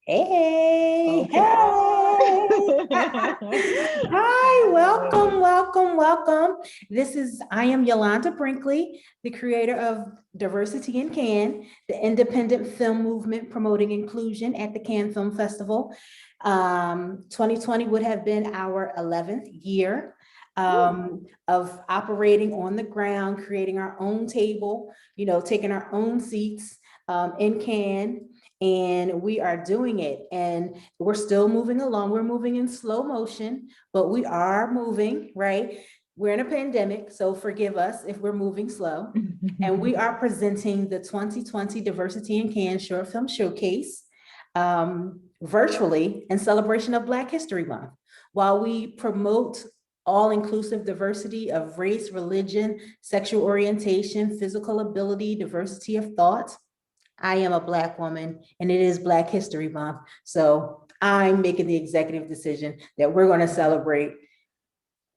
Hey, Okay. hey. Hi, welcome, welcome, welcome. I am Yolanda Brinkley, the creator of Diversity in Cannes, the independent film movement promoting inclusion at the Cannes Film Festival. 2020 would have been our 11th year of operating on the ground, creating our own table, taking our own seats in Cannes. And we are doing it, and we're still moving along. We're moving in slow motion, but we are moving, right? We're in a pandemic, so forgive us if we're moving slow. And we are presenting the 2020 Diversity in Cannes Short Film Showcase virtually in celebration of Black History Month. While we promote all-inclusive diversity of race, religion, sexual orientation, physical ability, diversity of thought, I am a Black woman and it is Black History Month. So I'm making the executive decision that we're going to celebrate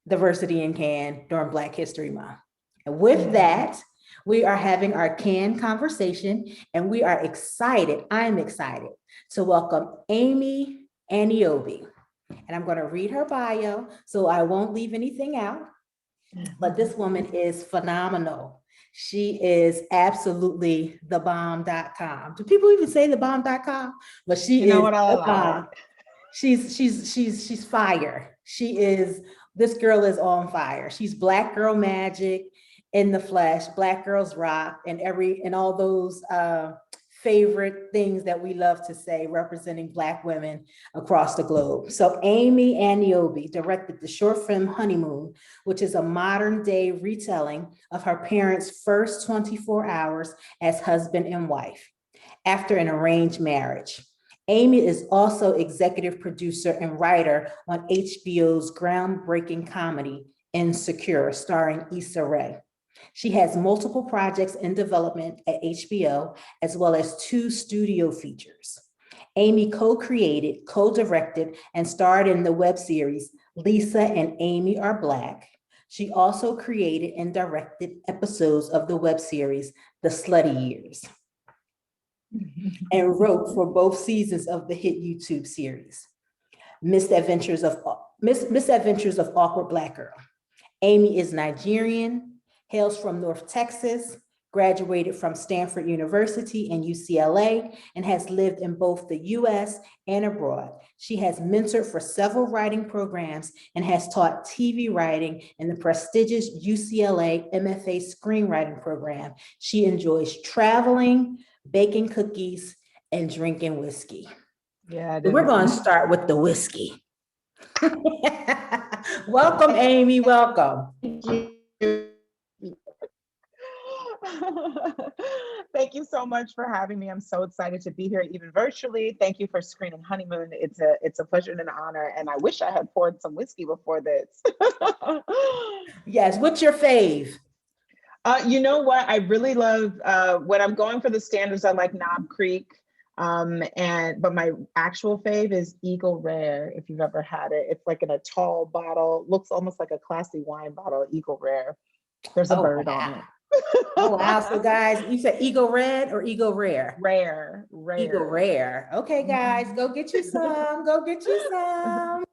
diversity in Cannes during Black History Month. And with that, we are having our Cannes conversation, and we are excited. I'm excited to welcome Amy Aniobi. And I'm going to read her bio so I won't leave anything out. But this woman is phenomenal. She is absolutely thebomb.com. Do people even say thebomb.com? But she is the bomb. She's fire. This girl is on fire. She's Black girl magic in the flesh, Black girls rock, and all those favorite things that we love to say representing Black women across the globe. So Amy Aniobi directed the short film Honeymoon, which is a modern day retelling of her parents' first 24 hours as husband and wife after an arranged marriage. Amy is also executive producer and writer on HBO's groundbreaking comedy Insecure, starring Issa Rae. She has multiple projects in development at HBO, as well as 2 studio features. Amy co-created, co-directed, and starred in the web series Lisa and Amy Are Black. She also created and directed episodes of the web series The Slutty Years, and wrote for both seasons of the hit YouTube series, Misadventures of Awkward Black Girl. Amy is Nigerian, hails from North Texas, graduated from Stanford University and UCLA, and has lived in both the US and abroad. She has mentored for several writing programs and has taught TV writing in the prestigious UCLA MFA screenwriting program. She enjoys traveling, baking cookies, and drinking whiskey. Yeah, we're going to start with the whiskey. Welcome, Amy. Welcome. Thank you. Thank you so much for having me. I'm so excited to be here, even virtually. Thank you for screening Honeymoon. It's a pleasure and an honor. And I wish I had poured some whiskey before this. Yes. What's your fave? You know what? I really love when I'm going for the standards. I like Knob Creek. But my actual fave is Eagle Rare. If you've ever had it, it's like in a tall bottle, looks almost like a classy wine bottle. Eagle Rare. There's a bird on it. Oh wow! So guys, you said Eagle Red or Eagle Rare? Rare. Eagle Rare. Okay, guys, go get you some. Go get you some.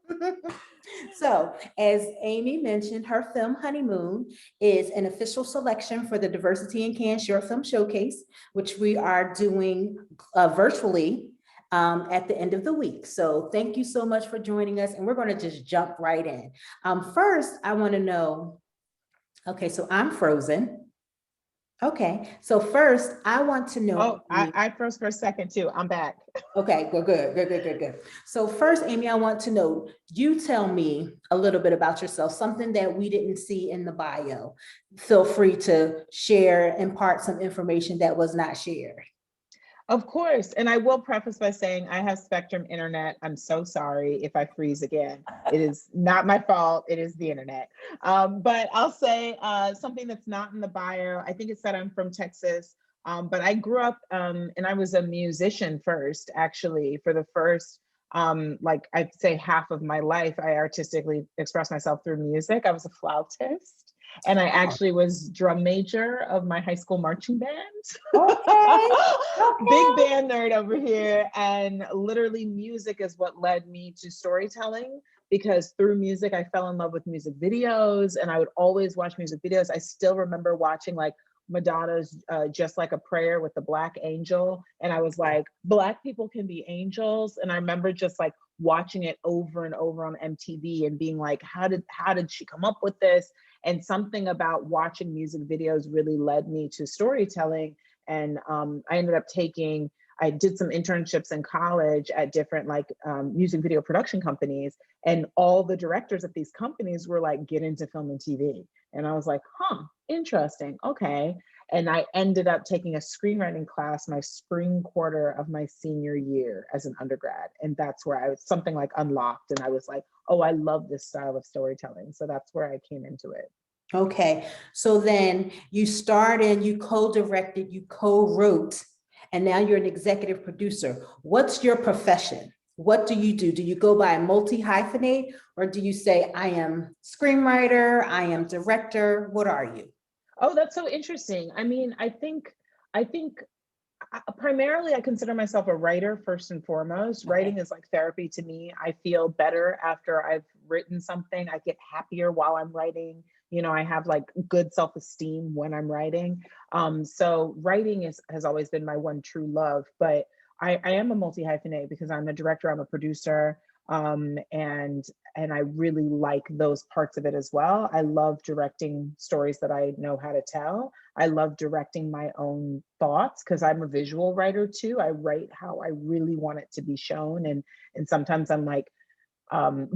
So, as Amy mentioned, her film Honeymoon is an official selection for the Diversity in Cannes Short Film Showcase, which we are doing virtually at the end of the week. So thank you so much for joining us, and we're going to just jump right in. First, I want to know, okay, so I'm frozen. Okay, so first I want to know. Oh, I froze for a second too. I'm back. Okay, good. So first, Amy, I want to know, you tell me a little bit about yourself, something that we didn't see in the bio. Feel free to share, impart some information that was not shared. Of course. And I will preface by saying I have Spectrum internet. I'm so sorry if I freeze again. It is not my fault. It is the internet. But I'll say something that's not in the bio. I think it said I'm from Texas, but I grew up and I was a musician first, actually, for the first, like I'd say half of my life. I artistically expressed myself through music. I was a flautist. And I Oh, actually was drum major of my high school marching band. okay. Big Okay. band nerd over here. And literally music is what led me to storytelling, because through music, I fell in love with music videos and I would always watch music videos. I still remember watching like Madonna's Just Like a Prayer with the Black Angel. And I was like, Black people can be angels. And I remember just like watching it over and over on MTV and being like, how did she come up with this? And something about watching music videos really led me to storytelling. And I did some internships in college at different like music video production companies, and all the directors at these companies were like, get into film and TV. And I was like, huh, interesting. Okay. And I ended up taking a screenwriting class my spring quarter of my senior year as an undergrad. And that's where I was something like unlocked. And I was like, oh, I love this style of storytelling. So that's where I came into it. Okay. So then you started, you co-directed, you co-wrote, and now you're an executive producer. What's your profession? What do you do? Do you go by a multi-hyphenate, or do you say, I am screenwriter, I am director? What are you? Oh, that's so interesting. I mean, I think primarily I consider myself a writer first and foremost. Okay. Writing is like therapy to me. I feel better after I've written something. I get happier while I'm writing. You know, I have like good self-esteem when I'm writing. So writing has always been my one true love. But I am a multi hyphenate because I'm a director, I'm a producer, and I really like those parts of it as well. I love directing stories that I know how to tell. I love directing my own thoughts because I'm a visual writer too. I write how I really want it to be shown, and sometimes I'm like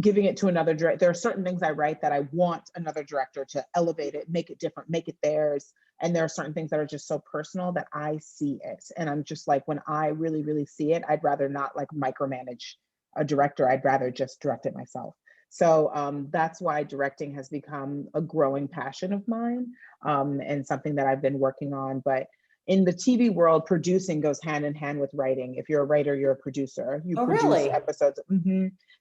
giving it to another director. There are certain things I write that I want another director to elevate it, make it different, make it theirs. And there are certain things that are just so personal that I see it, and I'm just like, when I really really see it, I'd rather not like micromanage a director. I'd rather just direct it myself. So that's why directing has become a growing passion of mine, and something that I've been working on. But in the TV world, producing goes hand in hand with writing. If you're a writer, you're a producer. You Oh, produce really? episodes.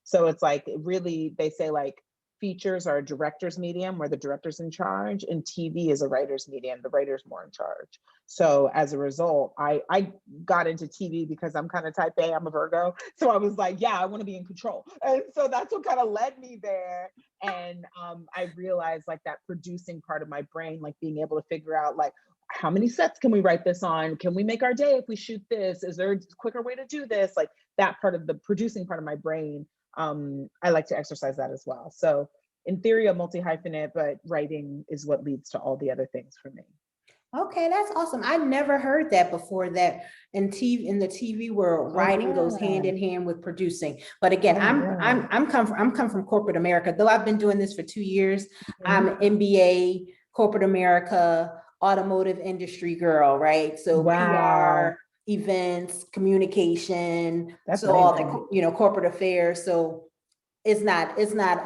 So it's like, really, they say like features are a director's medium where the director's in charge, and TV is a writer's medium. The writer's more in charge. So as a result, I got into TV because I'm kind of type A, I'm a Virgo. So I was like, yeah, I want to be in control. And so that's what kind of led me there. And I realized like that producing part of my brain, like being able to figure out like, how many sets can we write this on? Can we make our day if we shoot this? Is there a quicker way to do this? Like that part of the producing part of my brain, I like to exercise that as well. So in theory, a multi hyphenate, but writing is what leads to all the other things for me. Okay, that's awesome. I never heard that before, that in the TV world, Oh writing goes hand yeah. in hand with producing. But again, Oh yeah. I'm come from corporate America. Though I've been doing this for 2 years, I'm Mhm. an MBA, corporate America, automotive industry girl, right? So Wow. PR, events, communication, That's so all amazing. the, corporate affairs. So it's not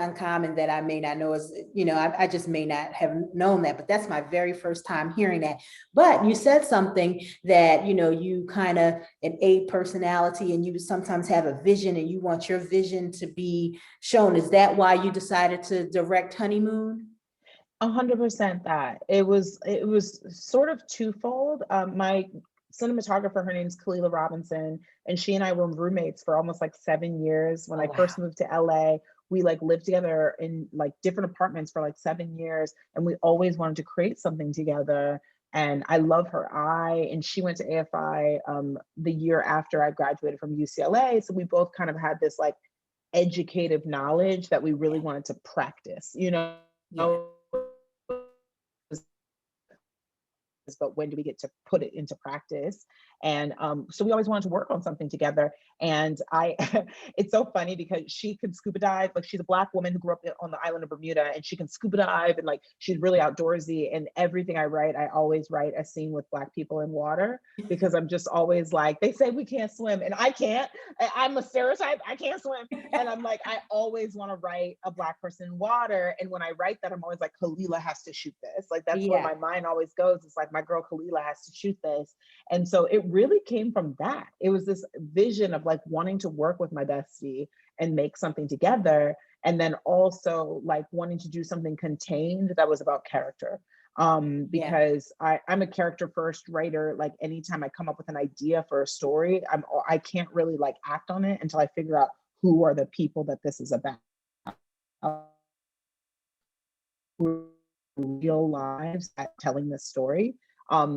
uncommon that I may not know, as I just may not have known that, but that's my very first time hearing that. But you said something that, you kind of an A personality, and you sometimes have a vision and you want your vision to be shown. Is that why you decided to direct Honeymoon? 100% that. It was sort of twofold. My cinematographer, her name's Kalila Robinson, and she and I were roommates for almost like 7 years. When Oh, I wow. first moved to LA, we like lived together in like different apartments for like 7 years, and we always wanted to create something together. And I love her eye, and she went to AFI the year after I graduated from UCLA. So we both kind of had this like educative knowledge that we really Yeah. wanted to practice, Yeah. but when do we get to put it into practice? And so we always wanted to work on something together. And I, it's so funny because she could scuba dive. Like she's a Black woman who grew up on the island of Bermuda, and she can scuba dive, and like she's really outdoorsy. And everything I write, I always write a scene with Black people in water, because I'm just always like, they say we can't swim, and I can't. I'm a stereotype. I can't swim, and I'm like, I always want to write a Black person in water. And when I write that, I'm always like, Kalila has to shoot this. Like that's where Yeah. my mind always goes. It's like, my girl Kalila has to shoot this. And so it really came from that. It was this vision of like wanting to work with my bestie and make something together. And then also like wanting to do something contained that was about character. Yeah. Because I'm a character first writer. Like anytime I come up with an idea for a story, I can't really like act on it until I figure out who are the people that this is about. Real lives at telling this story.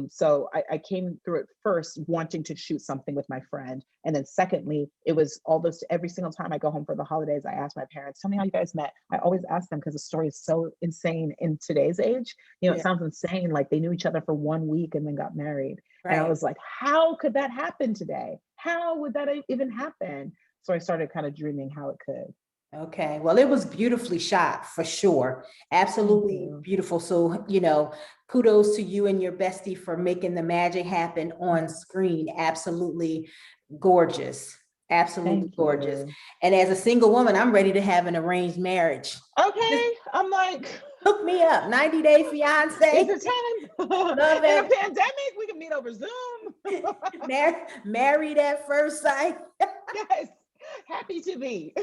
So I came through it first wanting to shoot something with my friend. And then secondly, it was all those, every single time I go home for the holidays, I ask my parents, tell me how you guys met. I always ask them because the story is so insane in today's age. You know, it Yeah. sounds insane. Like they knew each other for 1 week and then got married. And I Right. was like, how could that happen today? How would that even happen? So I started kind of dreaming how it could. Okay, well, it was beautifully shot for sure. Thank Absolutely you. beautiful. So, you know, kudos to you and your bestie for making the magic happen on screen. Absolutely gorgeous. Absolutely Thank gorgeous. you. And as a single woman, I'm ready to have an arranged marriage. Just Okay. I'm like, hook me up. 90-day is fiance. it time? Love In a it. pandemic, we can meet over Zoom. Married at first sight. Yes. Happy to be.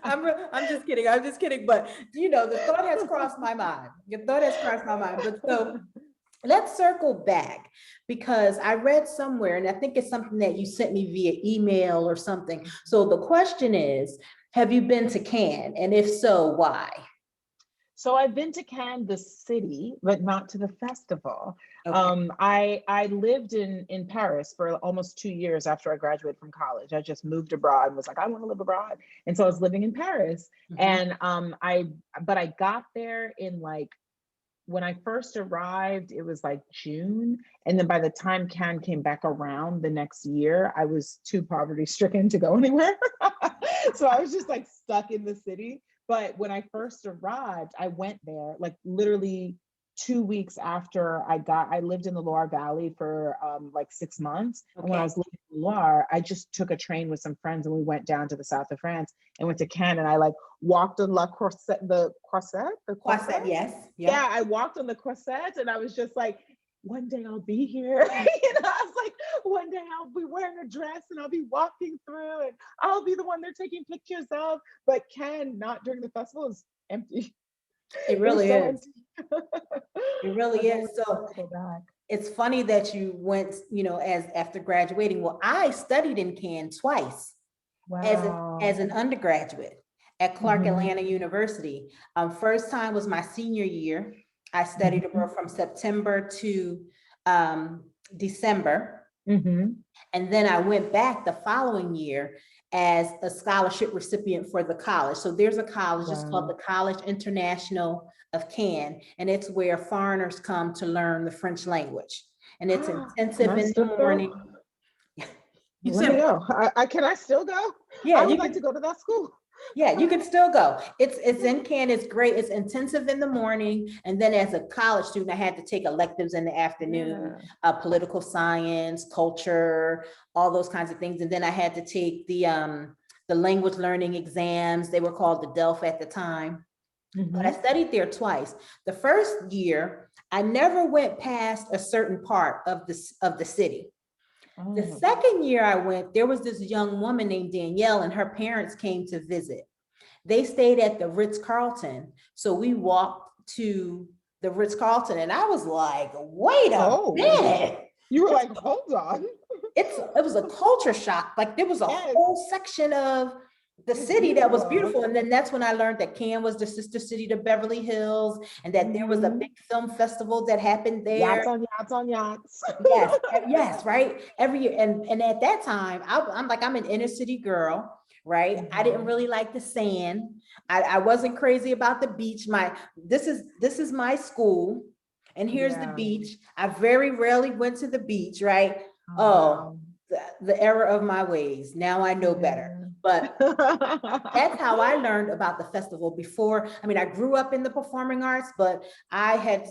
I'm just kidding. I'm just kidding. But you know, the thought has crossed my mind. The thought has crossed my mind. But so let's circle back because I read somewhere, and I think it's something that you sent me via email or something. So the question is, have you been to Cannes? And if so, why? So I've been to Cannes, the city, but not to the festival. Okay. I lived in Paris for almost 2 years after I graduated from college. I just moved abroad and was like, I want to live abroad. And so I was living in Paris. Mhm. And but I got there in like, when I first arrived, it was like June. And then by the time Cannes came back around the next year, I was too poverty stricken to go anywhere. So I was just like stuck in the city. But when I first arrived, I went there like literally 2 weeks after I lived in the Loire Valley for like 6 months. And when I Okay. was living in the Loire, I just took a train with some friends and we went down to the south of France and went to Cannes. And I like walked on the croisette. Yes. Yeah, Yep. I walked on the croisette and I was just like, one day I'll be here. I was like, one day I'll be wearing a dress and I'll be walking through and I'll be the one they're taking pictures of. But Ken, not during the festival, is empty. It It was really so is. empty. It I really was is. always So wanting to go back. it's funny that you went, you know, as after graduating. Well, I studied in Cannes twice as Wow. an undergraduate at Clark Hmm. Atlanta University. First time was my senior year. I studied Hmm. abroad from September to um, December. Hmm. And then I went back the following year as a scholarship recipient for the college. So there's a college, it's called Wow. the College International of Cannes, and it's where foreigners come to learn the French language. And it's Can intensive I in the still go? morning. You Let me said, know. I can I still go? yeah, I you would like can. to go to that school. Yeah, you can still go. It's in Cannes. It's great. It's intensive in the morning, and then as a college student, I had to take electives in the afternoon, Yeah. political science, culture, all those kinds of things. And then I had to take the language learning exams. They were called the DELF at the time. But I Hmm. studied there twice. The first year, I never went past a certain part of the city. The Oh. second year I went, there was this young woman named Danielle, and her parents came to visit. They stayed at the Ritz-Carlton. So we walked to the Ritz-Carlton, and I was like, wait a Oh, minute. you were like, hold on. It was a culture shock. Like there was a Yes, whole section of the it's city that was beautiful. beautiful. And then that's when I learned that Cannes was the sister city to Beverly Hills, and that there was a Hmm. big film festival that happened there. Yachts on yachts on yachts. Yes, yes, right. Every year. And at that time, I'm like, I'm an inner city girl, right? I didn't Mhm. really like the sand. I wasn't crazy about the beach. This is my school, and here's the Yeah. beach. I very rarely went to the beach, right? Oh, Oh, wow. the error of my ways. Now I know better. Yeah. But that's how I learned about the festival before. I mean, I grew up in the performing arts, but I had,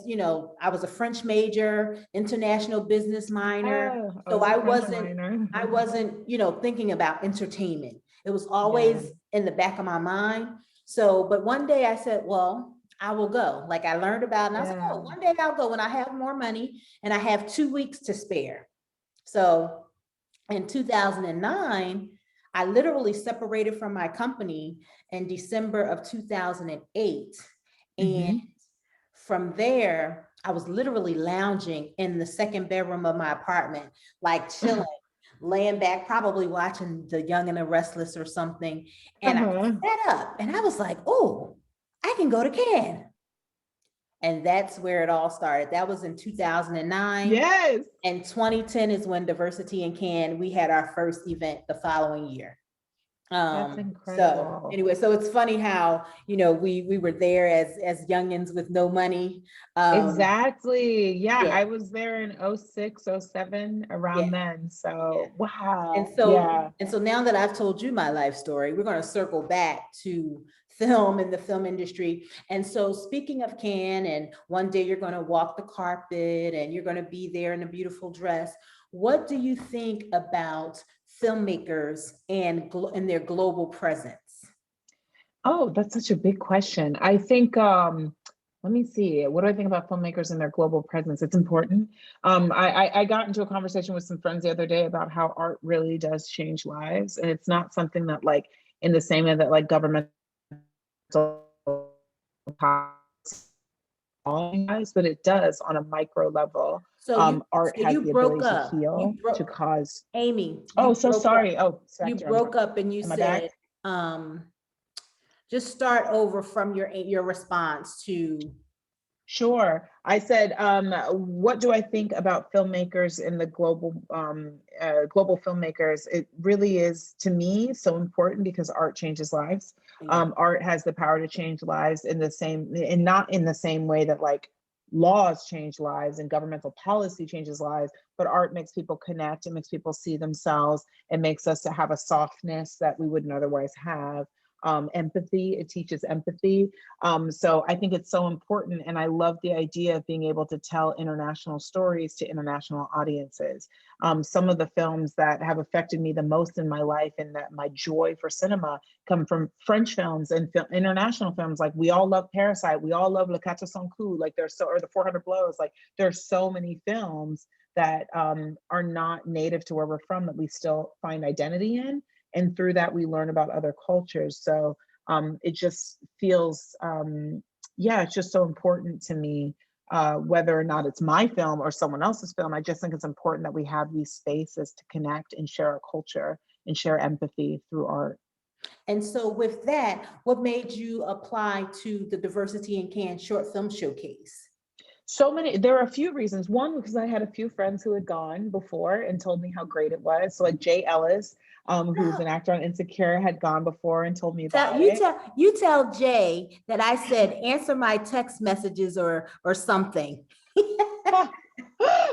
I was a French major, international business minor. Oh, I So was a I French wasn't, minor. I wasn't, thinking about entertainment. It was Yeah. always in the back of my mind. So, but one day I said, well, I will go. Like I learned about it, and I was like, Yeah. oh, one day I'll go when I have more money and I have 2 weeks to spare. So in 2009, I literally separated from my company in December of 2008. And Hmm. from there, I was literally lounging in the second bedroom of my apartment, like chilling, laying back, probably watching The Young and the Restless or something. And I Uh-huh. sat up and I was like, oh, I can go to Cannes. And that's where it all started. That was in 2009. Yes. And 2010 is when Diversity in Cannes, we had our first event the following year. That's So incredible. anyway, so it's funny how, we were there as youngins with no money. Exactly. Yeah, Yeah, I was there in 06, 07, yeah, around then. yeah. So, And wow. so, Yeah. and so now that I've told you my life story, we're going to circle back to film and the film industry. And so speaking of Cannes, and one day you're going to walk the carpet and you're going to be there in a beautiful dress. What do you think about filmmakers and their global presence? Oh, that's such a big question. I think, let me see. What do I think about filmmakers and their global presence? It's important. I got into a conversation with some friends the other day about how art really does change lives. And it's not something that, like, in the same way that like governmental policies, but it does on a micro level. So you, Art so has you the broke ability to up. You heal, to broke, cause. Amy. Oh, You so broke up. sorry. Oh, You Spectrum. broke up, and you Am I back? said, just start over from your response to. Sure. I said, what do I think about filmmakers in the global filmmakers? It really is, to me, so important because art changes lives. Yeah. Art has the power to change lives in the same, and not in the same way that like laws change lives and governmental policy changes lives, but art makes people connect. It makes people see themselves. It makes us to have a softness that we wouldn't otherwise have. Empathy. It teaches empathy. So I think it's so important. And I love the idea of being able to tell international stories to international audiences. Some of the films that have affected me the most in my life and that my joy for cinema come from French films and international films. Like we all love Parasite. We all love Le Quatre Cents Coups. Like there's or The 400 Blows. Like there's so many films that are not native to where we're from that we still find identity in. And through that, we learn about other cultures. So it just feels, yeah, it's just so important to me, whether or not it's my film or someone else's film. I just think it's important that we have these spaces to connect and share our culture and share empathy through art. And so with that, what made you apply to the Diversity in Cannes short film showcase? So many, there are a few reasons. One, because I had a few friends who had gone before and told me how great it was. So like Jay Ellis, who's an actor on Insecure, had gone before and told me about it. You tell Jay that I said answer my text messages or something.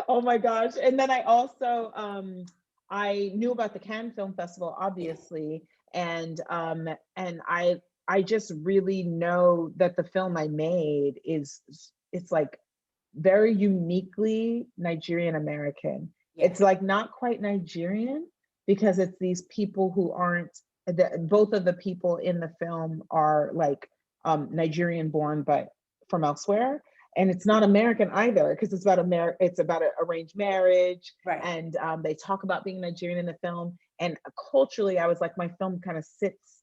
Oh my gosh. And then I also I knew about the Cannes Film Festival, obviously. And I just really know that the film I made it's like very uniquely Nigerian American. Yeah. It's like not quite Nigerian because it's these people who aren't both of the people in the film are like Nigerian born but from elsewhere. And it's not American either because it's about an arranged marriage. Right. And they talk about being Nigerian in the film. And culturally, I was like, my film kind of sits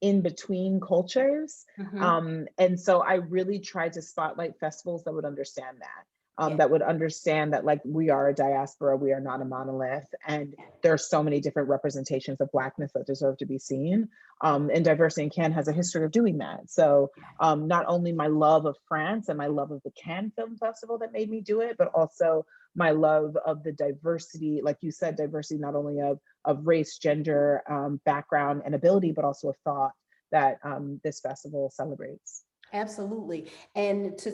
in between cultures. And so I really tried to spotlight festivals that would understand that, Yeah. that would understand that like we are a diaspora, we are not a monolith, and there are so many different representations of Blackness that deserve to be seen. And Diversity in Cannes has a history of doing that. So not only my love of France and my love of the Cannes Film Festival that made me do it, but also my love of the diversity, like you said, diversity not only of race, gender, background, and ability, but also of thought that this festival celebrates. Absolutely. And to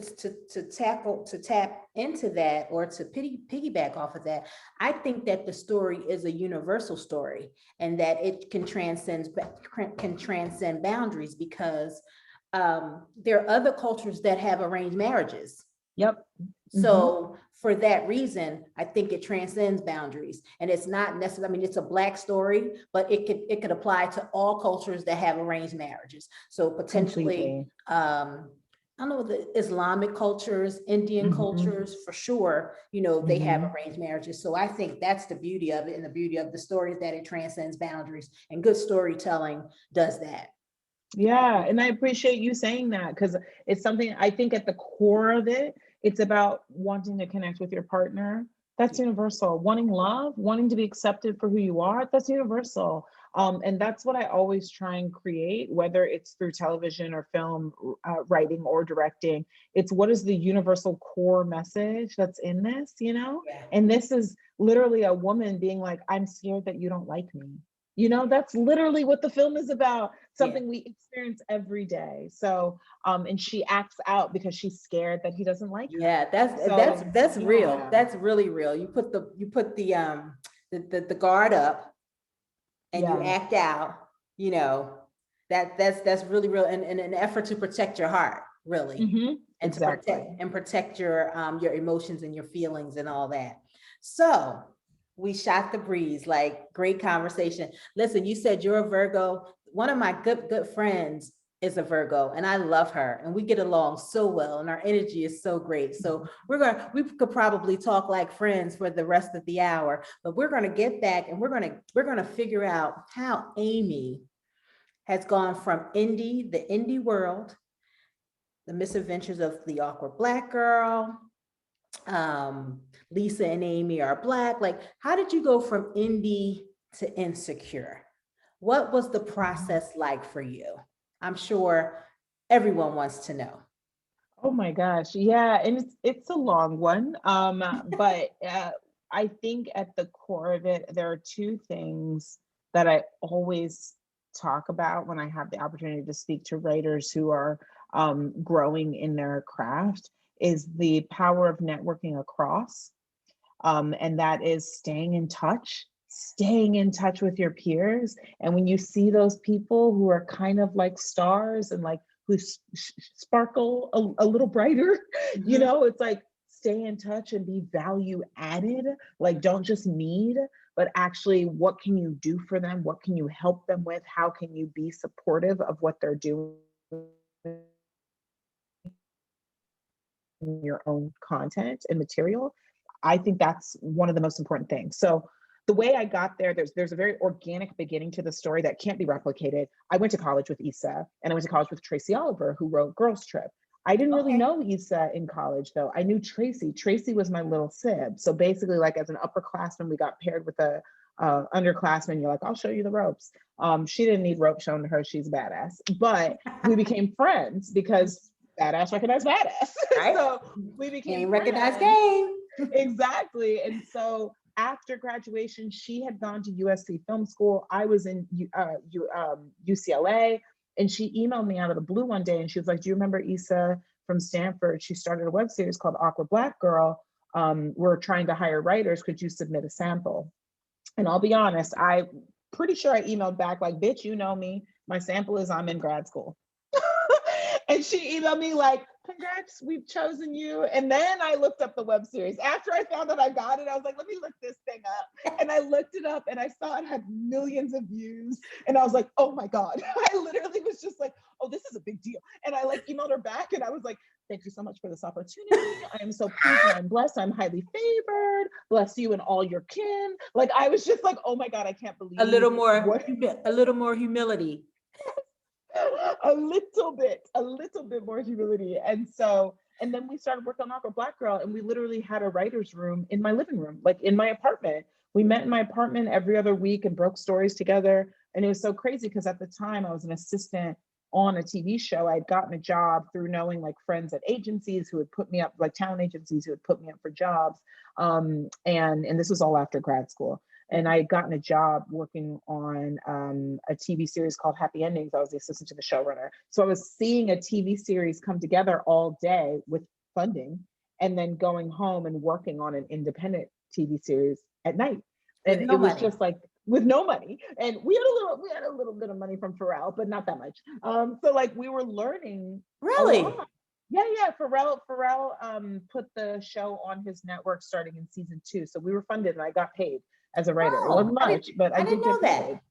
tap into that or to piggyback off of that, I think that the story is a universal story and that it can transcend boundaries because there are other cultures that have arranged marriages. Yep. So for that reason, I think it transcends boundaries, and it's not necessarily, I mean, it's a Black story, but it could apply to all cultures that have arranged marriages. So potentially, Completely. I know the Islamic cultures, Indian Mhm, cultures, for sure, you know, they have mhm. arranged marriages. So I think that's the beauty of it, and the beauty of the story is that it transcends boundaries, and good storytelling does that. Yeah, and I appreciate you saying that because it's something I think at the core of it, it's about wanting to connect with your partner. That's universal. Wanting love, wanting to be accepted for who you are, that's universal. And that's what I always try and create, whether it's through television or film, writing or directing. It's what is the universal core message that's in this, you know? Yeah. And this is literally a woman being like, I'm scared that you don't like me. You know, that's literally what the film is about, Yeah. something we experience every day. So, and she acts out because she's scared that he doesn't like her. Yeah, So, that's real. yeah, That's really real. You put the guard up and you yeah, act out, you know, that's really real, and an effort to protect your heart, really, and to exactly. protect your emotions and your feelings and all that. So we shot the breeze, like great conversation. Listen, you said you're a Virgo. One of my good friends is a Virgo, and I love her, and we get along so well, and our energy is so great. So we could probably talk like friends for the rest of the hour, but we're gonna get back, and we're gonna figure out how Amy has gone from the indie world, the misadventures of the awkward Black girl. Lisa and Amy are Black. Like, how did you go from indie to insecure? What was the Mhm. process like for you? I'm sure everyone wants to know. Oh my gosh. Yeah, and it's a long one. But I think at the core of it, there are two things that I always talk about when I have the opportunity to speak to writers who are growing in their craft is the power of networking across. And that is staying in touch with your peers. And when you see those people who are kind of like stars and like who sparkle a little brighter, you Mhm. know, it's like stay in touch and be value added. Like, don't just need, but actually, what can you do for them? What can you help them with? How can you be supportive of what they're doing? Your own content and material, I think that's one of the most important things. So the way I got there, there's a very organic beginning to the story that can't be replicated. I went to college with Issa, and I went to college with Tracy Oliver, who wrote Girls Trip. I didn't really Okay. know Issa in college, though. I knew Tracy. Tracy was my little sib. So basically, like as an upperclassman, we got paired with a underclassman. You're like, I'll show you the ropes. She didn't need rope shown to her. She's badass. But we became friends because badass recognized badass. Right? So we became Game recognized friends. game. Exactly. And so after graduation, she had gone to USC Film School. I was in UCLA. And she emailed me out of the blue one day and she was like, do you remember Issa from Stanford? She started a web series called Awkward Black Girl. We're trying to hire writers. Could you submit a sample? And I'll be honest, I pretty sure I emailed back like, bitch, you know me. My sample is I'm in grad school. And she emailed me like, congrats, we've chosen you. And then I looked up the web series. After I found that I got it, I was like, let me look this thing up. And I looked it up and I saw it had millions of views. And I was like, oh my God. I literally was just like, oh, this is a big deal. And I like emailed her back and I was like, thank you so much for this opportunity. I am so pleased and I'm blessed. I'm highly favored. Bless you and all your kin. Like I was just like, oh my God, I can't believe what A little more humility. a little bit more humility. And so, and then we started working on Awkward Black Girl, and we literally had a writer's room in my living room, like in my apartment. We met in my apartment every other week and broke stories together. And it was so crazy because at the time I was an assistant on a TV show. I'd gotten a job through knowing like friends at agencies who would put me up, like talent agencies who would put me up for jobs. And this was all after grad school. And I had gotten a job working on a TV series called Happy Endings. I was the assistant to the showrunner. So I was seeing a TV series come together all day with funding and then going home and working on an independent TV series at night. With And no it was money. just like with no money. And we had a little bit of money from Pharrell, but not that much. So like we were learning a Really? lot. Yeah. Pharrell put the show on his network starting in season 2. So we were funded and I got paid as a writer. It wasn't Oh, much, but I I did didn't know get paid. that.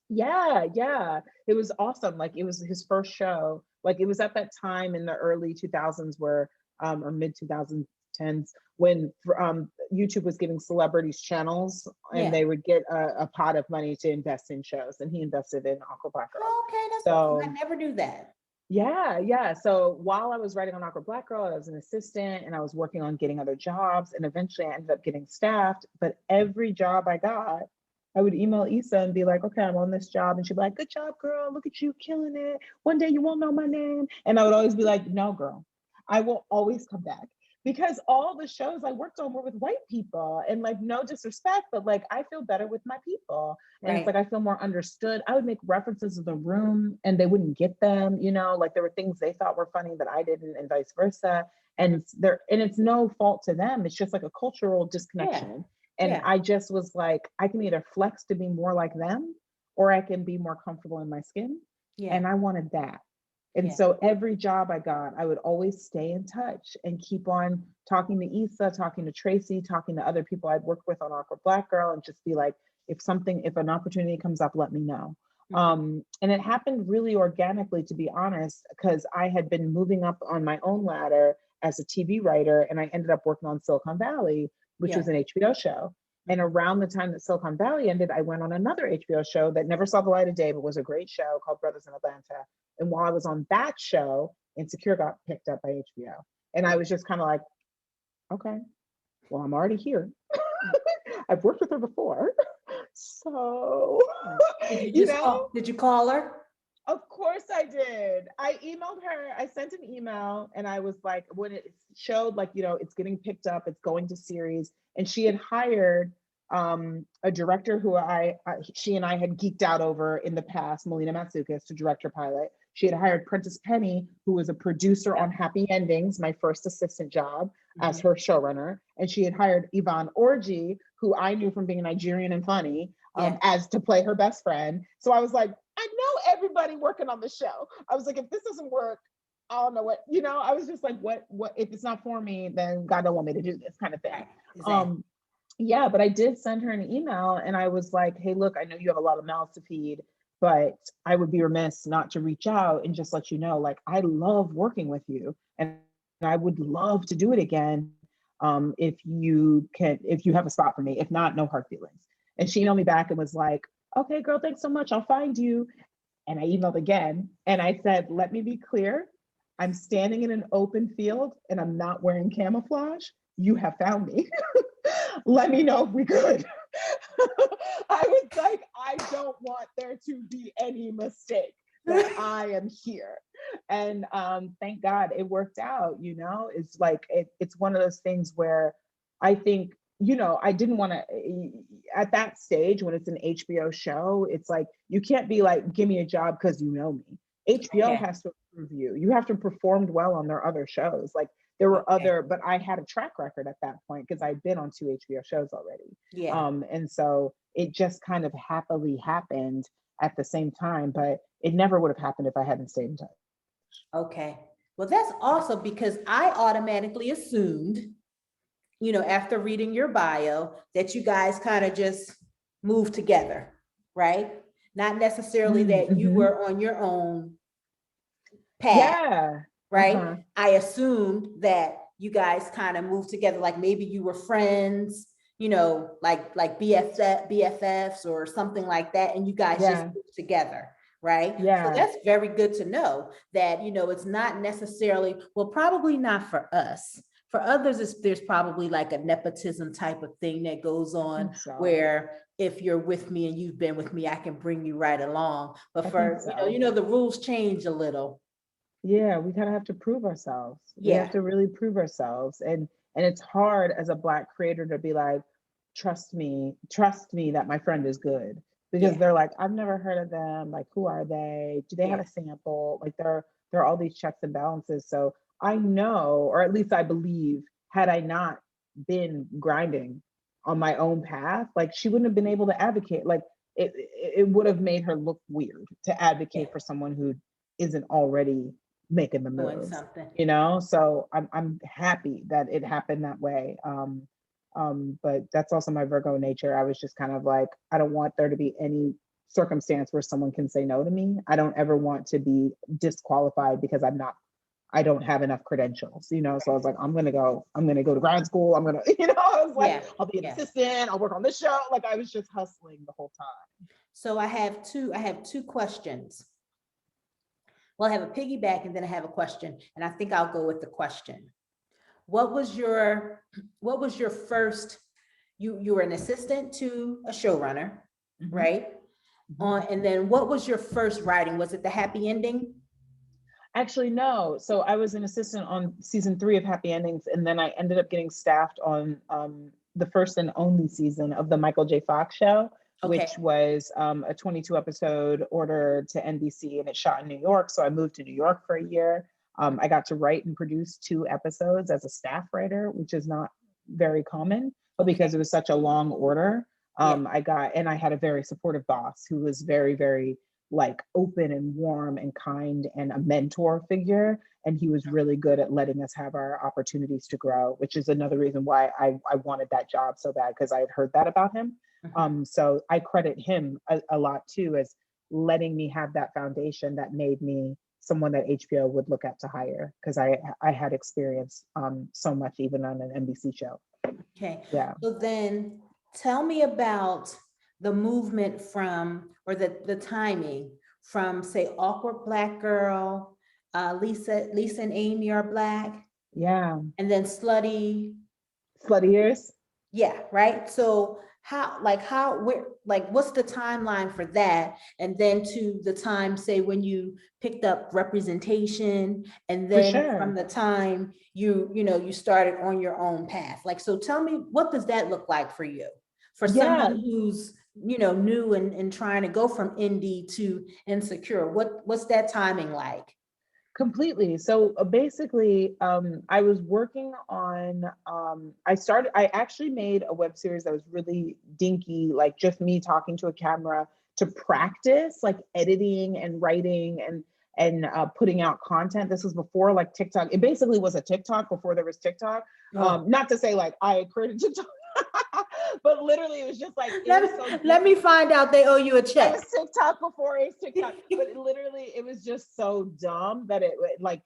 Yeah. It was awesome. Like it was his first show. Like it was at that time in the early 2000s where or mid 2010s when YouTube was giving celebrities channels and Yeah. they would get a pot of money to invest in shows, and he invested in Aqua Black Girl. Okay, that's awesome. I So never knew that. yeah. So while I was writing on Awkward Black Girl, I was an assistant and I was working on getting other jobs. And eventually I ended up getting staffed. But every job I got, I would email Issa and be like, okay, I'm on this job. And she'd be like, good job, girl. Look at you killing it. One day you won't know my name. And I would always be like, no, girl, I will always come back. Because all the shows I worked on were with white people, and like no disrespect, but like I feel better with my people. And it's like Right. I feel more understood. I would make references to the room and they wouldn't get them, you know, like there were things they thought were funny that I didn't, and vice versa. Mhm. And it's no fault to them. It's just like a cultural Yeah. disconnection. And Yeah. I just was like, I can either flex to be more like them or I can be more comfortable in my skin. Yeah. And I wanted that. And Yeah. so every job I got, I would always stay in touch and keep on talking to Issa, talking to Tracy, talking to other people I'd worked with on Awkward Black Girl, and just be like, if an opportunity comes up, let me know. Mhm. And it happened really organically, to be honest, because I had been moving up on my own ladder as a TV writer, and I ended up working on Silicon Valley, which was Yeah. an HBO show. And Mhm. around the time that Silicon Valley ended, I went on another HBO show that never saw the light of day, but was a great show called Brothers in Atlanta. And while I was on that show, Insecure got picked up by HBO. And I Yeah. was just kind of like, okay, well, I'm already here. Mm. I've worked with her before. So, Right. Did you you just know, call? Did you call her? of course I did. I emailed her, I sent an email, and I was like, when it showed, like, you know, it's getting picked up, it's going to series. And she had hired a director who she and I had geeked out over in the past, Melina Matsoukas, to direct her pilot. She had hired Prentice Penny, who was a producer Yeah. on Happy Endings, my first assistant job, as Mhm. her showrunner. And she had hired Yvonne Orji, who I knew from being Nigerian and funny, Yeah. as to play her best friend. So I was like, I know everybody working on the show. I was like, if this doesn't work, I don't know what, you know, I was just like, what, if it's not for me, then God don't want me to do this kind of thing. Right. Exactly. Um, yeah, but I did send her an email and I was like, hey, look, I know you have a lot of mouths to feed, but I would be remiss not to reach out and just let you know, like, I love working with you and I would love to do it again. If you have a spot for me. If not, no hard feelings. And she emailed me back and was like, okay, girl, thanks so much. I'll find you. And I emailed again and I said, let me be clear. I'm standing in an open field and I'm not wearing camouflage. You have found me. Let me know if we could. I was like, I don't want there to be any mistake that I am here. And thank God it worked out, you know? It's like, it's one of those things where I think, you know, I didn't want to, at that stage when it's an HBO show, it's like, you can't be like, give me a job because you know me. HBO Okay. has to approve you. You have to have performed well on their other shows. Like there were Okay. but I had a track record at that point because I'd been on 2 HBO shows already. Yeah. And so it just kind of happily happened at the same time, but it never would have happened if I hadn't stayed in touch. Okay. Well, that's awesome because I automatically assumed, after reading your bio, that you guys kind of just moved together, right? Not necessarily that you Mm-hmm. were on your own path, Yeah. right? Uh-huh. I assumed that you guys kind of moved together, like maybe you were friends, like BFFs or something like that, and you guys just Yeah. moved together, right? So Yeah. that's very good to know that, it's not necessarily, well, probably not for us. For others, there's probably like a nepotism type of thing that goes I on think so. where if you're with me and you've been with me, I can bring you right along. But I think for, so. the rules change a little. Yeah, we kind of have to prove ourselves. We have Yeah. to really prove ourselves. And it's hard as a Black creator to be like, trust me that my friend is good. Because Yeah. they're like, I've never heard of them. Like, who are they? Do they have Yeah. a sample? Like there are all these checks and balances. So I know, or at least I believe, had I not been grinding on my own path, like she wouldn't have been able to advocate. Like it would have made her look weird to Yeah. advocate for someone who isn't already making the Doing moves, something. so I'm happy that it happened that way. But that's also my Virgo nature. I was just kind of like, I don't want there to be any circumstance where someone can say no to me. I don't ever want to be disqualified because I don't have enough credentials, you know? So I was like, I'm gonna go to grad school. I'm gonna, you know, I was like, Yeah, I'll be an yeah. assistant, I'll work on this show. Like I was just hustling the whole time. So I have two questions. Well, I have a piggyback and then I have a question, and I think I'll go with the question. What was your first, you were an assistant to a showrunner, Mhm. right? And then what was your first writing? Was it the happy ending? Actually, no. So I was an assistant on season 3 of Happy Endings, and then I ended up getting staffed on the first and only season of the Michael J. Fox show, Okay. which was a 22 episode order to NBC, and it shot in New York. So I moved to New York for a year. I got to write and produce 2 episodes as a staff writer, which is not very common, but because it was such a long order, I had a very supportive boss who was very, very like open and warm and kind and a mentor figure. And he was really good at letting us have our opportunities to grow, which is another reason why I wanted that job so bad, because I had heard that about him. So I credit him a lot too, as letting me have that foundation that made me someone that HBO would look at to hire, because I had experience so much even on an NBC show. Okay. Yeah. So then tell me about the movement from, or the timing from, say, Awkward Black Girl, Lisa and Amy Are Black, Yeah. and then Slutty. Slutty Years. Yeah, right. So what's the timeline for that? And then to the time, say, when you picked up representation, and For then from sure. the time you started on your own path. Like, so tell me, what does that look like for you? For Yeah. someone who's, new and trying to go from indie to insecure, what's that timing like? Completely. So basically, I was working on, I actually made a web series that was really dinky, like just me talking to a camera to practice like editing and writing and putting out content. This was before like TikTok. It basically was a TikTok before there was TikTok. Not to say like I created TikTok, but literally it was just like, let me find out they owe you a check. It was TikTok before it was TikTok, but it was just so dumb that it like,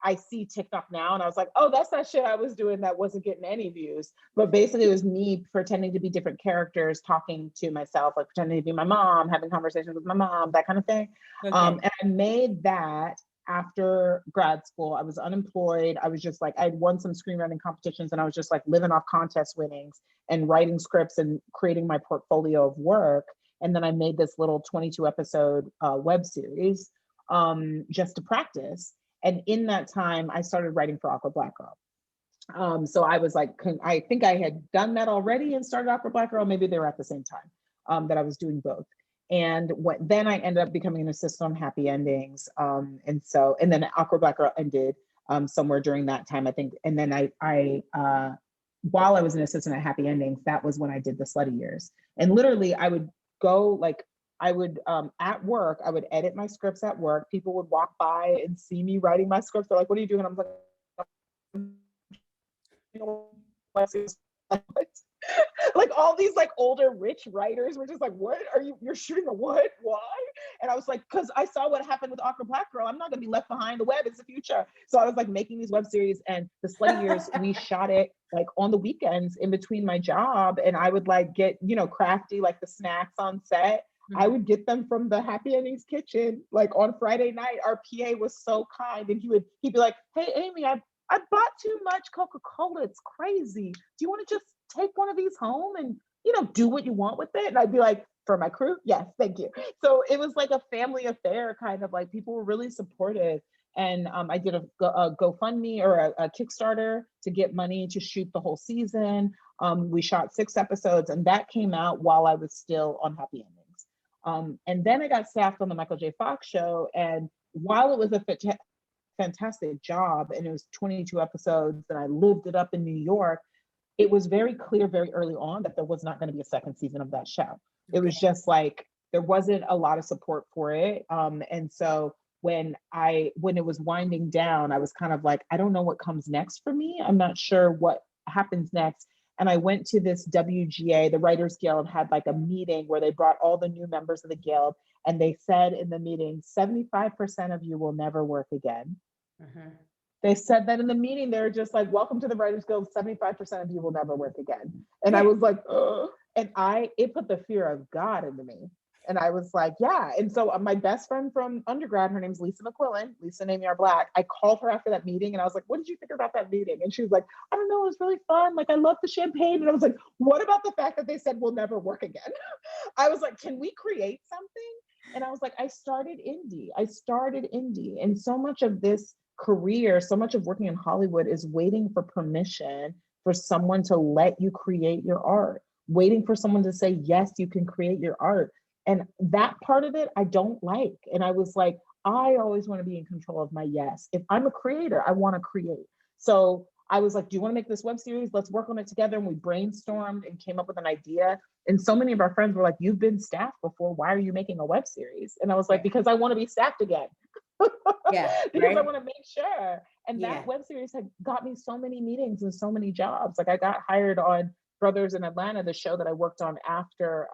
I see TikTok now and I was like, oh, that's that shit I was doing that wasn't getting any views. But basically it was me pretending to be different characters, talking to myself, like pretending to be my mom, having conversations with my mom, that kind of thing. Okay. And I made that after grad school. I was unemployed. I was just like, I'd won some screenwriting competitions and I was just like living off contest winnings and writing scripts and creating my portfolio of work. And then I made this little 22 episode web series just to practice. And in that time, I started writing for Awkward Black Girl. So I was like, I think I had done that already and started Awkward Black Girl. Maybe they were at the same time that I was doing both. And then I ended up becoming an assistant on Happy Endings. And then Awkward Black Girl ended somewhere during that time, I think. And then I while I was an assistant at Happy Endings, that was when I did the Slutty Years. And literally I would go like, I would at work, I would edit my scripts at work. People would walk by and see me writing my scripts. They're like, what are you doing? And I'm like, you know, like all these like older rich writers were just like, what are you're shooting a what? Why? And I was like, because I saw what happened with Awkward Black Girl. I'm not gonna be left behind. The web is the future. So I was like making these web series, and the Slutty Years, we shot it like on the weekends in between my job. And I would like get, crafty, like the snacks on set. I would get them from the Happy Endings kitchen, like on Friday night. Our PA was so kind, and he'd be like, hey, Amy, I bought too much Coca-Cola. It's crazy. Do you want to just take one of these home and, do what you want with it? And I'd be like, for my crew? Yes, thank you. So it was like a family affair, kind of like people were really supportive. And I did a GoFundMe or a Kickstarter to get money to shoot the whole season. We shot 6 episodes, and that came out while I was still on Happy Endings. And then I got staffed on the Michael J. Fox show. And while it was a fantastic job and it was 22 episodes and I lived it up in New York, it was very clear very early on that there was not going to be a second season of that show. It was just like there wasn't a lot of support for it. And so when it was winding down, I was kind of like, I don't know what comes next for me. I'm not sure what happens next. And I went to this WGA, the Writers Guild had like a meeting where they brought all the new members of the guild. And they said in the meeting, 75% of you will never work again. Mhm. They said that in the meeting. They were just like, welcome to the Writers Guild, 75% of you will never work again. And I Yeah. was like, ugh. And it put the fear of God into me. And I was like, yeah. And so my best friend from undergrad, her name's Lisa McQuillan, Lisa and Amy are Black. I called her after that meeting and I was like, what did you think about that meeting? And she was like, I don't know, it was really fun. Like, I love the champagne. And I was like, what about the fact that they said we'll never work again? I was like, can we create something? And I was like, I started indie. And so much of this career, so much of working in Hollywood is waiting for permission for someone to let you create your art, waiting for someone to say, yes, you can create your art. And that part of it, I don't like. And I was like, I always want to be in control of my yes. If I'm a creator, I want to create. So I was like, do you want to make this web series? Let's work on it together. And we brainstormed and came up with an idea. And so many of our friends were like, you've been staffed before. Why are you making a web series? And I was like, because I want to be staffed again. Yeah, because right? I want to make sure. And Yeah. that web series had got me so many meetings and so many jobs. Like I got hired on Brothers in Atlanta, the show that I worked on after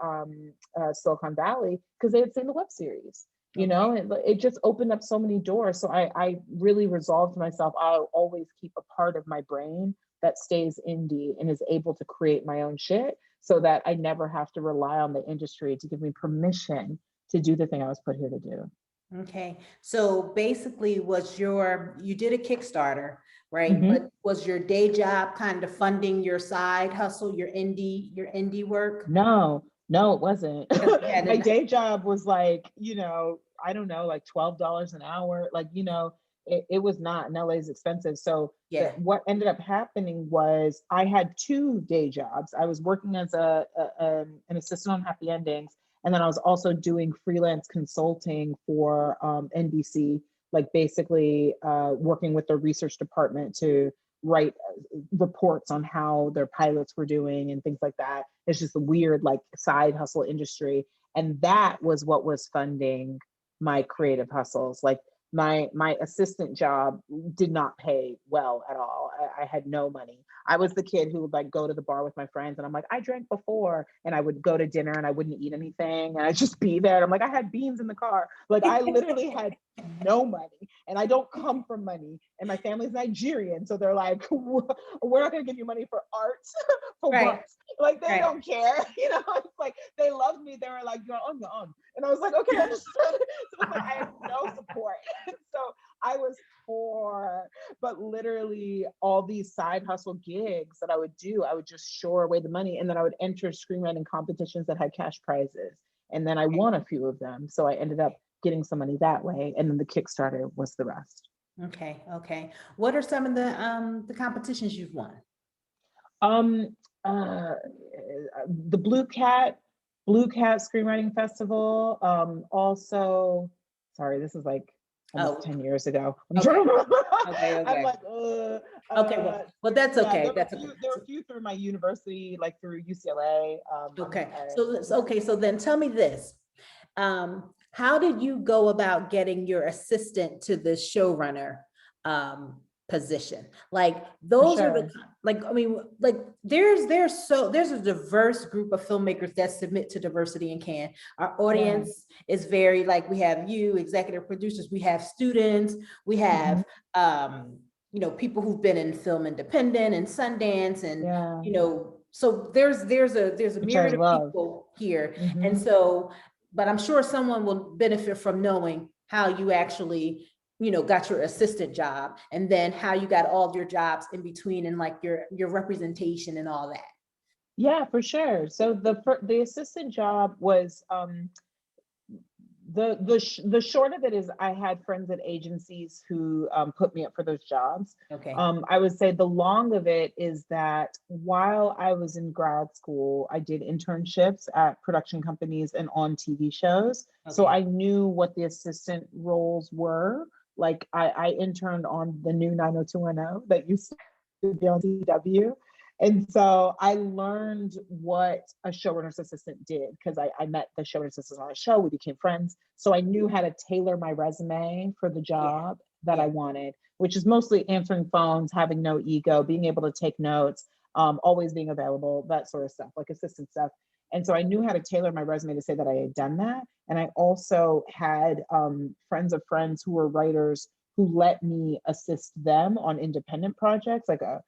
Silicon Valley, because they had seen the web series. You know, it just opened up so many doors. So I really resolved myself. I'll always keep a part of my brain that stays indie and is able to create my own shit so that I never have to rely on the industry to give me permission to do the thing I was put here to do. Okay, so basically you did a Kickstarter, right? Mm-hmm. But was your day job kind of funding your side hustle, your indie work? No, it wasn't. Because you had My an, day job was like, I don't know, like $12 an hour. Like, it was not, and LA is expensive. So yeah, what ended up happening was I had two day jobs. I was working as an assistant on Happy Endings. And then I was also doing freelance consulting for NBC, like basically working with the research department to write reports on how their pilots were doing and things like that. It's just a weird like side hustle industry. And that was what was funding my creative hustles. Like my assistant job did not pay well at all. I had no money. I was the kid who would like go to the bar with my friends and I'm like, I drank before, and I would go to dinner and I wouldn't eat anything and I'd just be there. I'm like, I had beans in the car. Like I literally had no money, and I don't come from money, and my family's Nigerian. So they're like, we're not gonna give you money for art for right, what? Like they right. don't care. It's like they loved me. They were like, you're on your own. And I was like, okay, understood. So it's like I had no support. So I was poor, but literally all these side hustle gigs that I would do, I would just shore away the money. And then I would enter screenwriting competitions that had cash prizes. And then I won a few of them. So I ended up getting some money that way. And then the Kickstarter was the rest. Okay. What are some of the competitions you've won? Um, the Blue Cat Screenwriting Festival. Also, sorry, this is like almost 10 years ago. I'm Okay. trying to Okay. I'm like, Well, that's okay. There were a few through my university, like through UCLA. Okay. So then tell me this. How did you go about getting your assistant to the showrunner position? Like those are the, like, I mean, like there's a diverse group of filmmakers that submit to Diversity in Can. Our audience is very, like, we have you, executive producers, we have students, we have, people who've been in Film Independent and Sundance and, so there's a myriad of people here. And so, but I'm sure someone will benefit from knowing how you actually, got your assistant job, and then how you got all of your jobs in between, and like your representation and all that. Yeah, for sure. So the assistant job was the short of it is I had friends at agencies who put me up for those jobs. Okay. I would say the long of it is that while I was in grad school, I did internships at production companies and on TV shows. Okay. So I knew what the assistant roles were. Like I interned on the new 90210 that used to be on CW. And so I learned what a showrunner's assistant did because I met the showrunner's assistant on a show. We became friends. So I knew how to tailor my resume for the job that I wanted, which is mostly answering phones, having no ego, being able to take notes, always being available, that sort of stuff, like assistant stuff. And so I knew how to tailor my resume to say that I had done that. And I also had friends of friends who were writers who let me assist them on independent projects, like a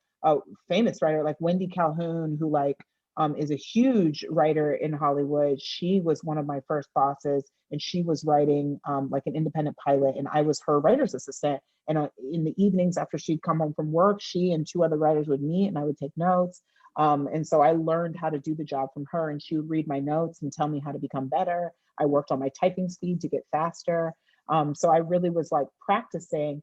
famous writer like Wendy Calhoun, who is a huge writer in Hollywood. She was one of my first bosses, and she was writing like an independent pilot, and I was her writer's assistant. And in the evenings after she'd come home from work, she and two other writers would meet, and I would take notes. And so I learned how to do the job from her, and she would read my notes and tell me how to become better. I worked on my typing speed to get faster. So I really was like practicing.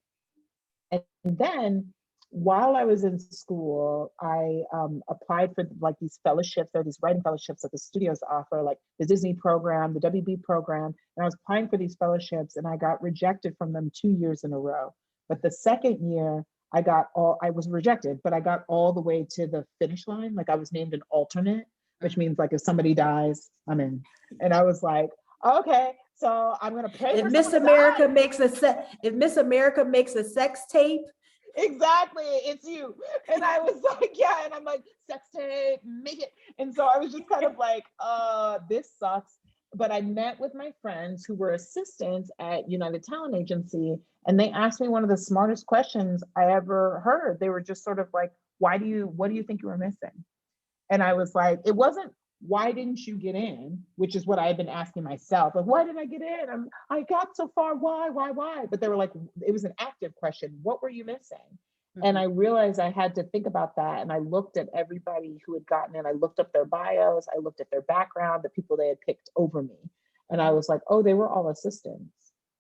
And then while I was in school, I applied for like these fellowships. There are these writing fellowships that the studios offer, like the Disney program, the WB program. And I was applying for these fellowships, and I got rejected from them 2 years in a row. But the second year, I was rejected, but I got all the way to the finish line. Like I was named an alternate, which means like if somebody dies, I'm in. And I was like, okay, so I'm gonna pray If for Miss someone to America die. makes if Miss America makes a sex tape, Exactly, it's you. And I was like, yeah, and I'm like, sex tape, make it. And so I was just kind of like, this sucks. But I met with my friends who were assistants at United Talent Agency, and they asked me one of the smartest questions I ever heard. They were just sort of like, what do you think you were missing? And I was like, it wasn't, why didn't you get in? Which is what I had been asking myself. Like, why didn't I get in? I got so far, why? But they were like, it was an active question. What were you missing? Mm-hmm. And I realized I had to think about that. And I looked at everybody who had gotten in. I looked up their bios. I looked at their background, the people they had picked over me. And I was like, oh, they were all assistants.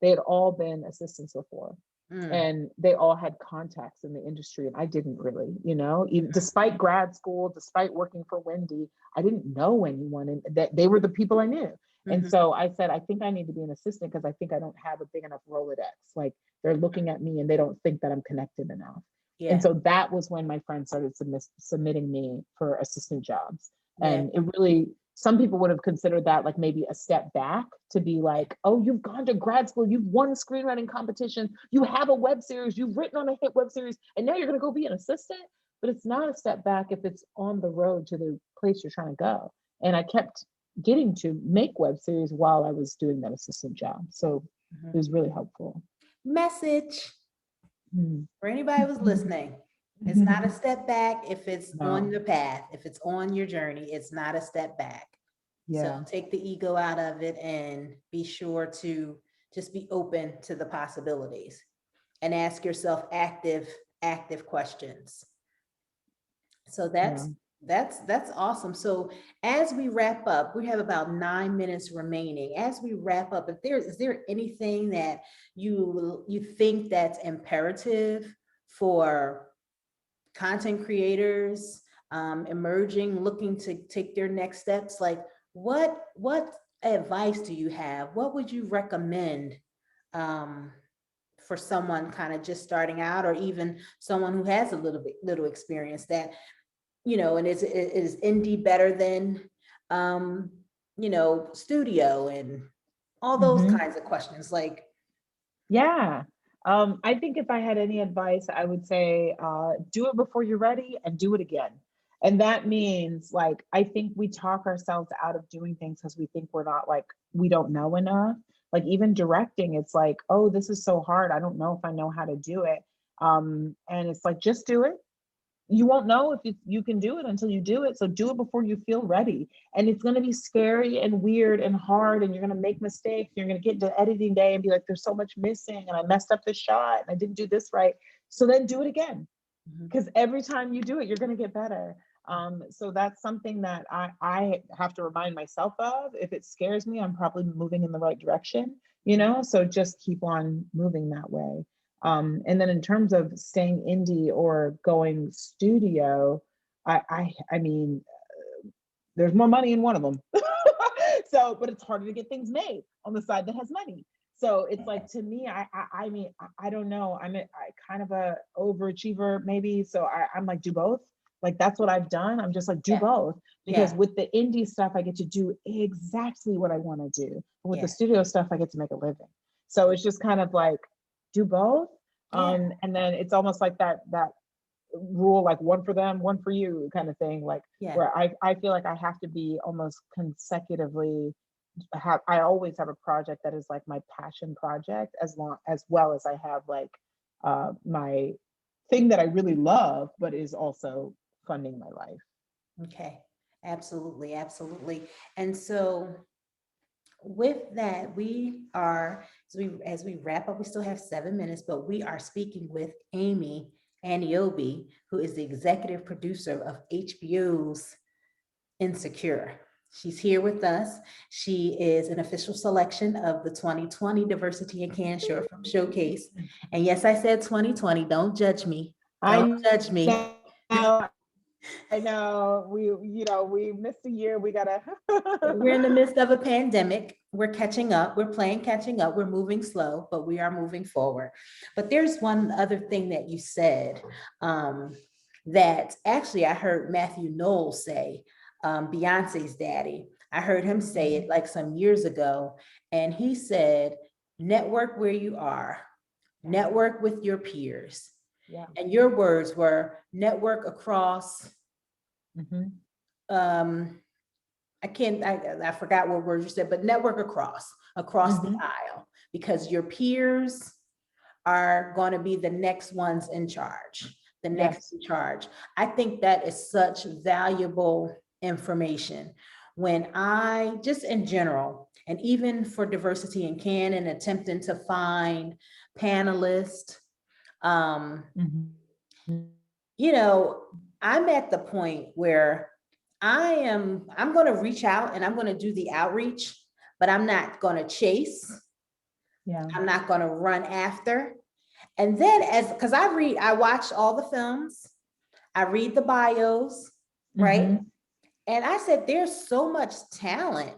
They had all been assistants before. And they all had contacts in the industry, and I didn't really, even despite grad school, despite working for Wendy, I didn't know anyone, and that they were the people I knew. And so I said, I think I need to be an assistant because I think I don't have a big enough Rolodex. Like they're looking at me and they don't think that I'm connected enough. Yeah. And so that was when my friends started submitting me for assistant jobs. And it really, some people would have considered that like maybe a step back to be like, oh, you've gone to grad school, you've won screenwriting competitions, you have a web series, you've written on a hit web series, and now you're going to go be an assistant. But it's not a step back if it's on the road to the place you're trying to go. And I kept getting to make web series while I was doing that assistant job. So it was really helpful. Message for anybody who's listening. It's not a step back if it's on the path. If it's on your journey, it's not a step back. Yeah. So take the ego out of it and be sure to just be open to the possibilities and ask yourself active questions. So that's awesome. So as we wrap up, we have about 9 minutes remaining. As we wrap up, is there anything that you think that's imperative for content creators emerging, looking to take their next steps? Like what advice do you have? What would you recommend for someone kind of just starting out, or even someone who has a little experience that, and is indie better than studio, and all those kinds of questions? Like, I think if I had any advice, I would say do it before you're ready and do it again. And that means, like, I think we talk ourselves out of doing things because we think we don't know enough. Like even directing, it's like, oh, this is so hard. I don't know if I know how to do it. And it's like, just do it. You won't know if you can do it until you do it. So do it before you feel ready. And it's going to be scary and weird and hard, and you're going to make mistakes. You're going to get to editing day and be like, there's so much missing, and I messed up this shot and I didn't do this right. So then do it again, because every time you do it, you're going to get better. So that's something that I have to remind myself of. If it scares me, I'm probably moving in the right direction, so just keep on moving that way. And then in terms of staying indie or going studio, I mean, there's more money in one of them. So, but it's harder to get things made on the side that has money. So it's like, to me, I mean, I don't know. I'm kind of a overachiever maybe. So I'm like, do both. Like, that's what I've done. I'm just like, do both. Because with the indie stuff, I get to do exactly what I want to do. And with the studio stuff, I get to make a living. So it's just kind of like, do both. And then it's almost like that rule, like one for them, one for you kind of thing, like Yeah. where I feel like I have to be almost consecutively I always have a project that is like my passion project, as well as I have like my thing that I really love, but is also funding my life. Okay. Absolutely. Absolutely. And so with that, we are, as we wrap up, we still have 7 minutes, but we are speaking with Amy Aniobi, who is the executive producer of HBO's Insecure. She's here with us. She is an official selection of the 2020 Diversity in Can Short Film Showcase. And yes, I said 2020. Don't judge me. Don't judge me. Know, I know we missed a year. We gotta. We're in the midst of a pandemic. We're catching up. We're playing catching up. We're moving slow, but we are moving forward. But there's one other thing that you said that actually I heard Matthew Knowles say, Beyonce's daddy. I heard him say it like some years ago, and he said, network where you are, network with your peers. Yeah. And your words were network across, I forgot what words you said, but network across the aisle, because your peers are going to be the next ones in charge, the next in charge. I think that is such valuable information when I, just in general, and even for Diversity in Can and attempting to find panelists, you know, I'm at the point where I'm going to reach out and I'm going to do the outreach, but I'm not going to chase. Yeah. I'm not going to run after. And then because I watch all the films, I read the bios, right? And I said, there's so much talent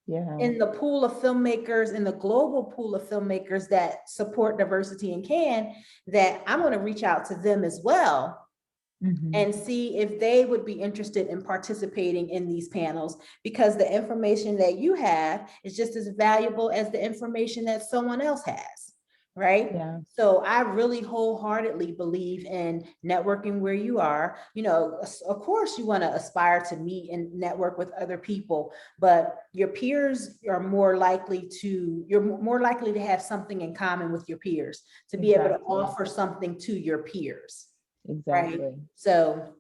in the pool of filmmakers, in the global pool of filmmakers that support Diversity in Can, that I'm going to reach out to them as well. And see if they would be interested in participating in these panels, because the information that you have is just as valuable as the information that someone else has, right? Yeah. So I really wholeheartedly believe in networking where you are. You know, of course you want to aspire to meet and network with other people, but your peers are more likely to have something in common with your peers, to be able to offer something to your peers. Exactly. Right. So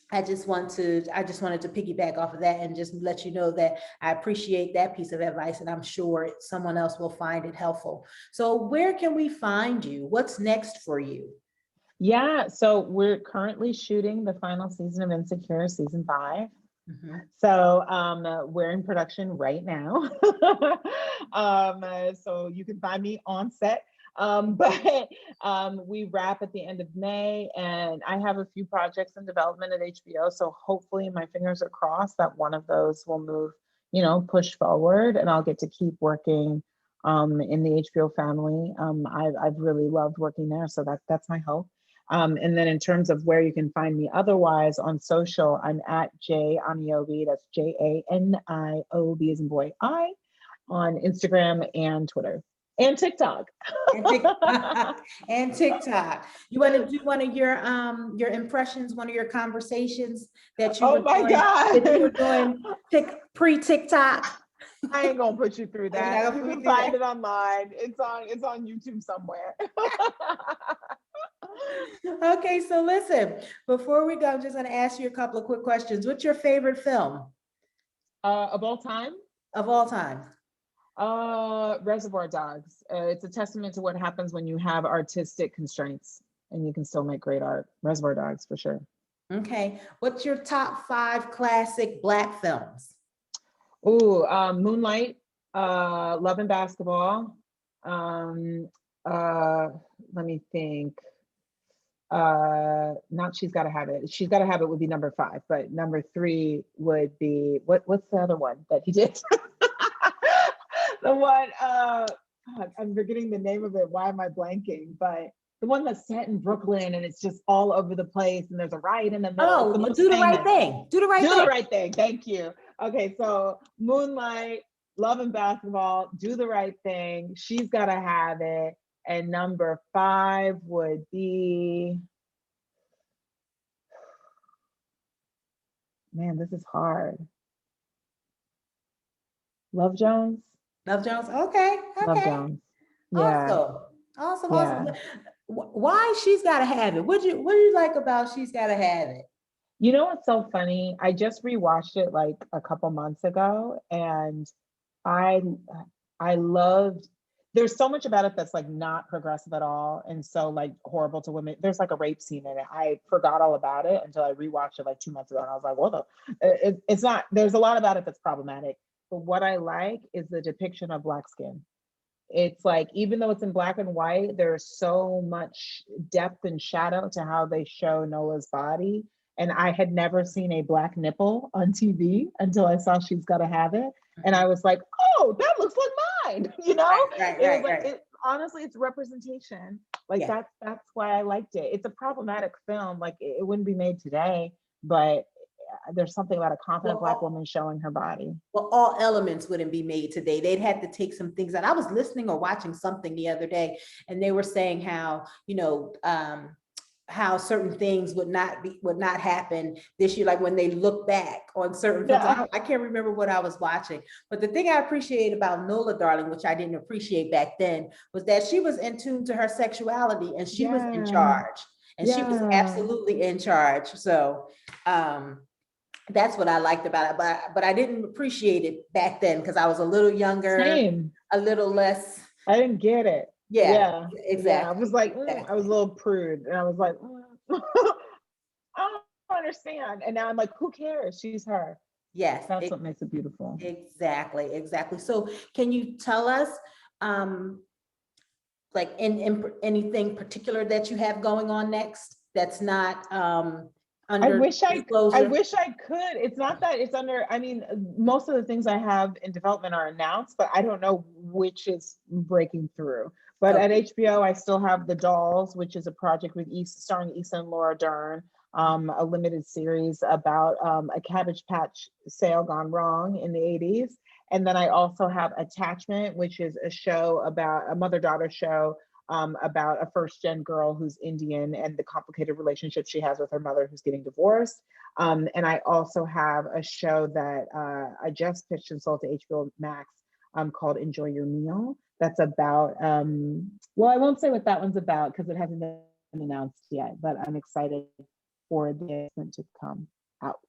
I just wanted to piggyback off of that and just let you know that I appreciate that piece of advice, and I'm sure someone else will find it helpful. So where can we find you? What's next for you? Yeah, so we're currently shooting the final season of Insecure, season 5. So we're in production right now. So you can find me on set. But we wrap at the end of May, and I have a few projects in development at HBO. So hopefully my fingers are crossed that one of those will move, push forward, and I'll get to keep working in the HBO family. I've really loved working there. So that's my hope. And then in terms of where you can find me otherwise on social, I'm at J Aniobi, that's JANIOB as in boy, I, on Instagram and Twitter. And TikTok. And TikTok. You want to do one of your impressions, one of your conversations that you were doing pre-TikTok? I ain't gonna put you through that. You can find it online. It's on YouTube somewhere. Okay, so listen, before we go, I'm just gonna ask you a couple of quick questions. What's your favorite film? Of all time? Of all time. Reservoir Dogs. It's a testament to what happens when you have artistic constraints and you can still make great art. Reservoir Dogs, for sure. Okay. What's your top 5 classic Black films? Ooh, Moonlight, Love and Basketball. Let me think. Not She's Gotta Have It. She's Gotta Have It would be number 5, but number 3 would be what's the other one that he did? The one, I'm forgetting the name of it. Why am I blanking? But the one that's set in Brooklyn and it's just all over the place and there's a riot in the middle. Oh, Do the Right Thing. Do the Right Thing. Thank you. Okay, so Moonlight, Love and Basketball, Do the Right Thing, She's Gotta Have It, and number 5 would be Man, this is hard. Love Jones. Love Jones. Okay. Love Okay. Jones. Yeah. Awesome. Awesome. Awesome. Yeah. Why She's Gotta Have It? What do you like about She's Gotta Have It? You know what's so funny? I just rewatched it like a couple months ago, and I I loved, there's so much about it that's like not progressive at all and so like horrible to women. There's like a rape scene in it. I forgot all about it until I rewatched it like 2 months ago, and I was like, what the, it's not, there's a lot about it that's problematic. But what I like is the depiction of Black skin. It's like, even though it's in black and white, there's so much depth and shadow to how they show Nola's body. And I had never seen a black nipple on TV until I saw She's Gotta Have It. And I was like, oh, that looks like mine. You know, Right, it right, was like, right. honestly, it's representation. Like Yeah. that's why I liked it. It's a problematic film. Like it wouldn't be made today, but there's something about a confident Black Well, woman showing her body. well, all elements wouldn't be made today. They'd have to take some things out. I was listening or watching something the other day, and they were saying how, how certain things would not happen this year, like when they look back on certain films. Yeah. I can't remember what I was watching, but the thing I appreciate about Nola Darling, which I didn't appreciate back then, was that she was in tune to her sexuality, and she was in Yeah. charge, and she was Yeah. absolutely in charge. So that's what I liked about it, but I didn't appreciate it back then because I was a little younger, Same. a little less. I didn't get it. Yeah, Yeah. Yeah. I exactly. was like, I was Exactly. a little prude, and I was like, I don't understand. And now I'm like, who cares? She's her. Yes, That's what makes it beautiful. exactly. So can you tell us, like in anything particular that you have going on next that's not I under wish I disclosure? wish I could. It's not that it's under, I mean, most of the things I have in development are announced, but I don't know which is breaking through. But at Okay. HBO, I still have The Dolls, which is a project with starring Issa and Laura Dern, a limited series about a Cabbage Patch sale gone wrong in the 80s. And then I also have Attachment, which is a show about a mother-daughter show about a first gen girl who's Indian and the complicated relationship she has with her mother who's getting divorced. And I also have a show that I just pitched and sold to HBO Max called Enjoy Your Meal. That's about, well, I won't say what that one's about because it hasn't been announced yet, but I'm excited for the announcement to come out.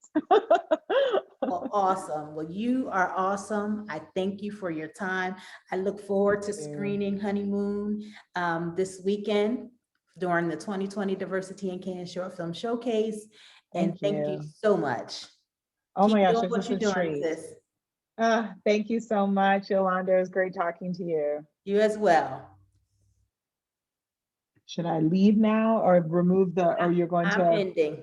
Well, awesome. Well, you are awesome. I thank you for your time. I look forward to screening Honeymoon this weekend during the 2020 Diversity in Cannes Short Film Showcase. And Thank thank you you. so much. Oh Keep my gosh, doing this what is you're a doing, treat. sis. Thank you so much, Yolanda. It was great talking to you. You as well. Should I leave now or remove the, or you're going I'm to? ending.